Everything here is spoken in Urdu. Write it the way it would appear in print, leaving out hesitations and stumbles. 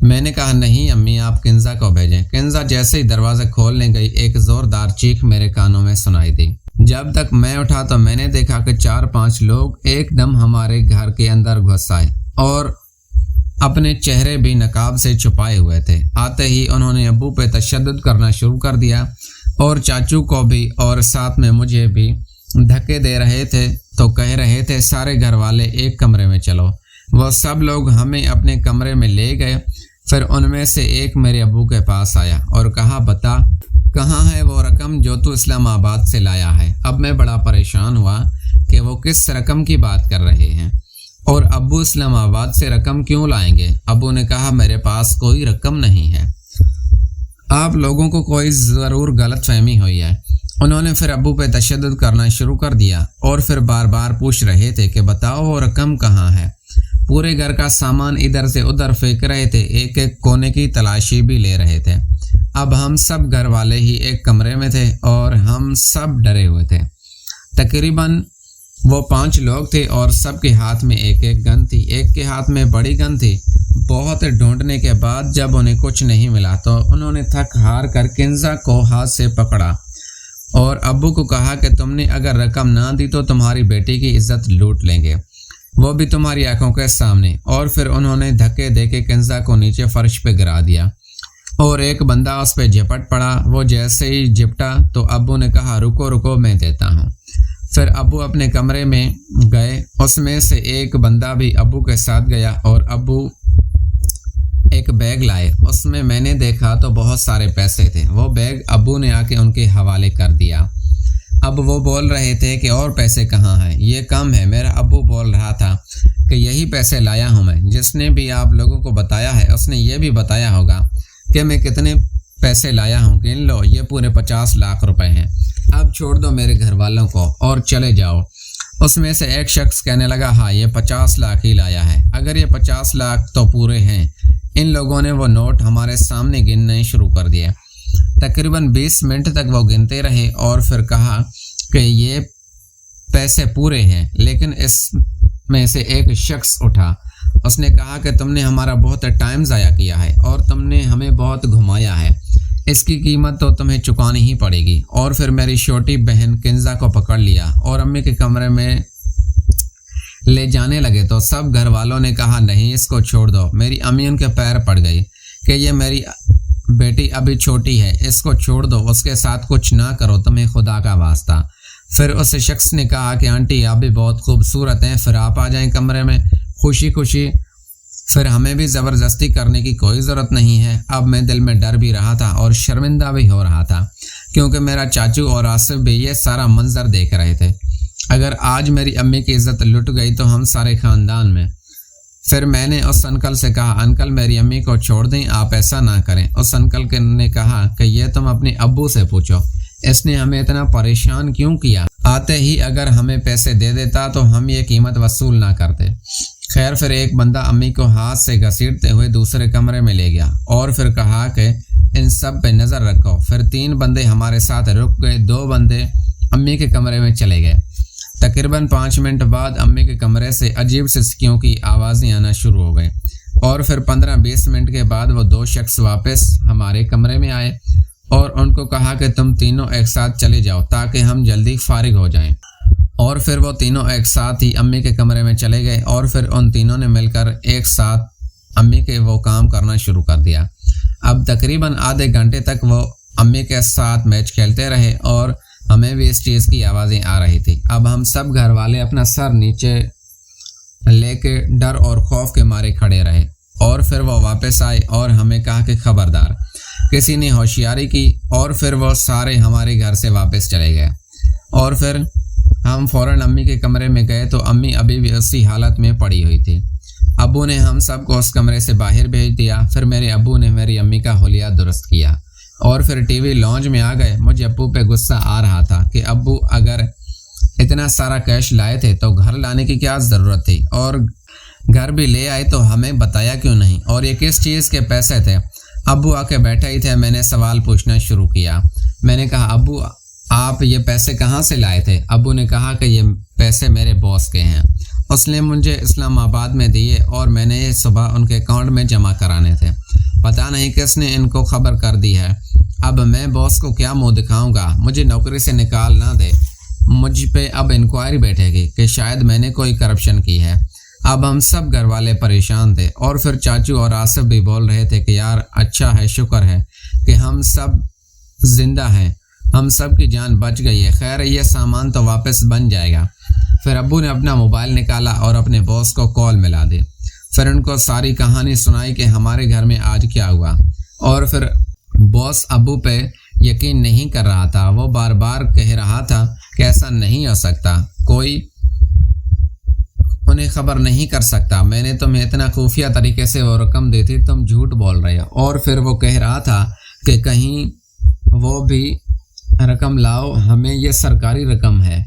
میں نے کہا نہیں امی، آپ کنزا کو بھیجیں۔ کنزا جیسے ہی دروازہ کھولنے گئی ایک زوردار چیخ میرے کانوں میں سنائی دی۔ جب تک میں اٹھا تو میں نے دیکھا کہ 4-5 لوگ ایک دم ہمارے گھر کے اندر گھس آئے اور اپنے چہرے بھی نقاب سے چھپائے ہوئے تھے۔ آتے ہی انہوں نے ابو پہ تشدد کرنا شروع کر دیا اور چاچو کو بھی اور ساتھ میں مجھے بھی دھکے دے رہے تھے، تو کہہ رہے تھے سارے گھر والے ایک کمرے میں چلو۔ وہ سب لوگ ہمیں اپنے کمرے میں لے گئے۔ پھر ان میں سے ایک میرے ابو کے پاس آیا اور کہا بتا کہاں ہے وہ رقم جو تو اسلام آباد سے لایا ہے؟ اب میں بڑا پریشان ہوا کہ وہ کس رقم کی بات کر رہے ہیں اور ابو اسلام آباد سے رقم کیوں لائیں گے؟ ابو نے کہا میرے پاس کوئی رقم نہیں ہے، آپ لوگوں کو کوئی ضرور غلط فہمی ہوئی ہے۔ انہوں نے پھر ابو پہ تشدد کرنا شروع کر دیا اور پھر بار بار پوچھ رہے تھے کہ بتاؤ وہ رقم کہاں ہے۔ پورے گھر کا سامان ادھر سے ادھر پھینک رہے تھے، ایک ایک کونے کی تلاشی بھی لے رہے تھے۔ اب ہم سب گھر والے ہی ایک کمرے میں تھے اور ہم سب ڈرے ہوئے تھے۔ تقریباً وہ 5 لوگ تھے اور سب کے ہاتھ میں ایک ایک گن تھی۔ ایک کے ہاتھ میں بڑی گن تھی۔ بہت ڈھونڈنے کے بعد جب انہیں کچھ نہیں ملا تو انہوں نے تھک ہار کر کنزا کو ہاتھ سے پکڑا اور ابو کو کہا کہ تم نے اگر رقم نہ دی تو تمہاری بیٹی کی عزت لوٹ لیں گے، وہ بھی تمہاری آنکھوں کے سامنے۔ اور پھر انہوں نے دھکے دے کے کنزا کو نیچے فرش پہ گرا دیا اور ایک بندہ اس پہ جھپٹ پڑا۔ وہ جیسے ہی جھپٹا تو ابو نے کہا رکو رکو میں دیتا ہوں۔ پھر ابو اپنے کمرے میں گئے، اس میں سے ایک بندہ بھی ابو کے ساتھ گیا اور ابو ایک بیگ لائے۔ اس میں نے دیکھا تو بہت سارے پیسے تھے۔ وہ بیگ ابو نے آ کے ان کے حوالے کر دیا۔ اب وہ بول رہے تھے کہ اور پیسے کہاں ہیں، یہ کم ہے۔ میرا ابو بول رہا تھا کہ یہی پیسے لایا ہوں میں۔ جس نے بھی آپ لوگوں کو بتایا ہے اس نے یہ بھی بتایا ہوگا کہ میں کتنے پیسے لایا ہوں، گن لو یہ پورے 50 لاکھ روپے ہیں۔ اب چھوڑ دو میرے گھر والوں کو اور چلے جاؤ۔ اس میں سے ایک شخص کہنے لگا ہاں یہ 50 لاکھ ہی لایا ہے، اگر یہ 50 لاکھ تو پورے ہیں۔ ان لوگوں نے وہ نوٹ ہمارے سامنے گننے شروع کر دیے۔ تقریباً 20 منٹ تک وہ گنتے رہے اور پھر کہا کہ یہ پیسے پورے ہیں، لیکن اس میں سے ایک شخص اٹھا۔ اس نے کہا کہ تم نے ہمارا بہت ٹائم ضائع کیا ہے اور تم نے ہمیں بہت گھمایا ہے، اس کی قیمت تو تمہیں چکانی ہی پڑے گی۔ اور پھر میری چھوٹی بہن کنزا کو پکڑ لیا اور امی کے کمرے میں لے جانے لگے تو سب گھر والوں نے کہا نہیں اس کو چھوڑ دو۔ میری امی ان کے پیر پڑ گئی کہ یہ میری بیٹی ابھی چھوٹی ہے، اس کو چھوڑ دو، اس کے ساتھ کچھ نہ کرو، تمہیں خدا کا واسطہ۔ پھر اس شخص نے کہا کہ آنٹی آپ بھی بہت خوبصورت ہیں، پھر آپ آ جائیں کمرے میں خوشی خوشی، پھر ہمیں بھی زبردستی کرنے کی کوئی ضرورت نہیں ہے۔ اب میں دل میں ڈر بھی رہا تھا اور شرمندہ بھی ہو رہا تھا کیونکہ میرا چاچو اور آصف بھی یہ سارا منظر دیکھ رہے تھے۔ اگر آج میری امی کی عزت لٹ گئی تو ہم سارے خاندان میں۔ پھر میں نے اس انکل سے کہا انکل میری امی کو چھوڑ دیں، آپ ایسا نہ کریں۔ اس انکل نے کہا کہ یہ تم اپنے ابو سے پوچھو، اس نے ہمیں اتنا پریشان کیوں کیا، آتے ہی اگر ہمیں پیسے دے دیتا تو ہم یہ قیمت وصول نہ کرتے۔ خیر پھر ایک بندہ امی کو ہاتھ سے گھسیٹتے ہوئے دوسرے کمرے میں لے گیا اور پھر کہا کہ ان سب پہ نظر رکھو۔ پھر 3 بندے ہمارے ساتھ رک گئے، 2 بندے امی کے کمرے میں چلے گئے۔ تقریباً 5 منٹ بعد امی کے کمرے سے عجیب سسکیوں کی آوازیں آنا شروع ہو گئیں اور پھر 15-20 منٹ کے بعد وہ 2 شخص واپس ہمارے کمرے میں آئے اور ان کو کہا کہ تم تینوں ایک ساتھ چلے جاؤ تاکہ ہم جلدی فارغ ہو جائیں۔ اور پھر وہ تینوں ایک ساتھ ہی امی کے کمرے میں چلے گئے اور پھر ان تینوں نے مل کر ایک ساتھ امی کے وہ کام کرنا شروع کر دیا۔ اب تقریباً آدھے گھنٹے تک وہ امی کے ساتھ میچ کھیلتے رہے اور ہمیں بھی اس چیز کی آوازیں آ رہی تھی۔ اب ہم سب گھر والے اپنا سر نیچے لے کے ڈر اور خوف کے مارے کھڑے رہے اور پھر وہ واپس آئے اور ہمیں کہا کہ خبردار، کسی نے ہوشیاری کی اور پھر وہ سارے ہمارے گھر سے واپس چلے گئے۔ اور پھر ہم فوراً امی کے کمرے میں گئے تو امی ابھی بھی اسی حالت میں پڑی ہوئی تھی۔ ابو نے ہم سب کو اس کمرے سے باہر بھیج دیا۔ پھر میرے ابو نے میری امی کا حلیہ درست کیا اور پھر ٹی وی لانچ میں آ گئے۔ مجھے ابو پہ غصہ آ رہا تھا کہ ابو اگر اتنا سارا کیش لائے تھے تو گھر لانے کی کیا ضرورت تھی، اور گھر بھی لے آئے تو ہمیں بتایا کیوں نہیں، اور یہ کس چیز کے پیسے تھے۔ ابو آ کے بیٹھے ہی تھے، میں نے سوال پوچھنا شروع کیا۔ میں نے کہا ابو آپ یہ پیسے کہاں سے لائے تھے؟ ابو نے کہا کہ یہ پیسے میرے باس کے ہیں۔ اس نے مجھے اسلام آباد میں دیے اور میں نے یہ صبح ان کے اکاؤنٹ میں جمع کرانے تھے۔ پتہ نہیں کس نے ان کو خبر کر دی ہے۔ اب میں باس کو کیا منہ دکھاؤں گا؟ مجھے نوکری سے نکال نہ دے۔ مجھ پہ اب انکوائری بیٹھے گی کہ شاید میں نے کوئی کرپشن کی ہے۔ اب ہم سب گھر والے پریشان تھے، اور پھر چاچو اور آصف بھی بول رہے تھے کہ یار اچھا ہے، شکر ہے کہ ہم سب زندہ ہیں، ہم سب کی جان بچ گئی ہے، خیر یہ سامان تو واپس بن جائے گا۔ پھر ابو نے اپنا موبائل نکالا اور اپنے باس کو کال ملا دی۔ پھر ان کو ساری کہانی سنائی کہ ہمارے گھر میں آج کیا ہوا، اور پھر باس ابو پہ یقین نہیں کر رہا تھا۔ وہ بار بار کہہ رہا تھا کہ ایسا نہیں ہو سکتا، کوئی انہیں خبر نہیں کر سکتا، میں نے تمہیں اتنا خفیہ طریقے سے وہ رقم دی تھی، تم جھوٹ بول رہے ہو۔ اور پھر وہ کہہ رہا تھا کہ کہیں وہ بھی رقم لاؤ، ہمیں یہ سرکاری رقم ہے۔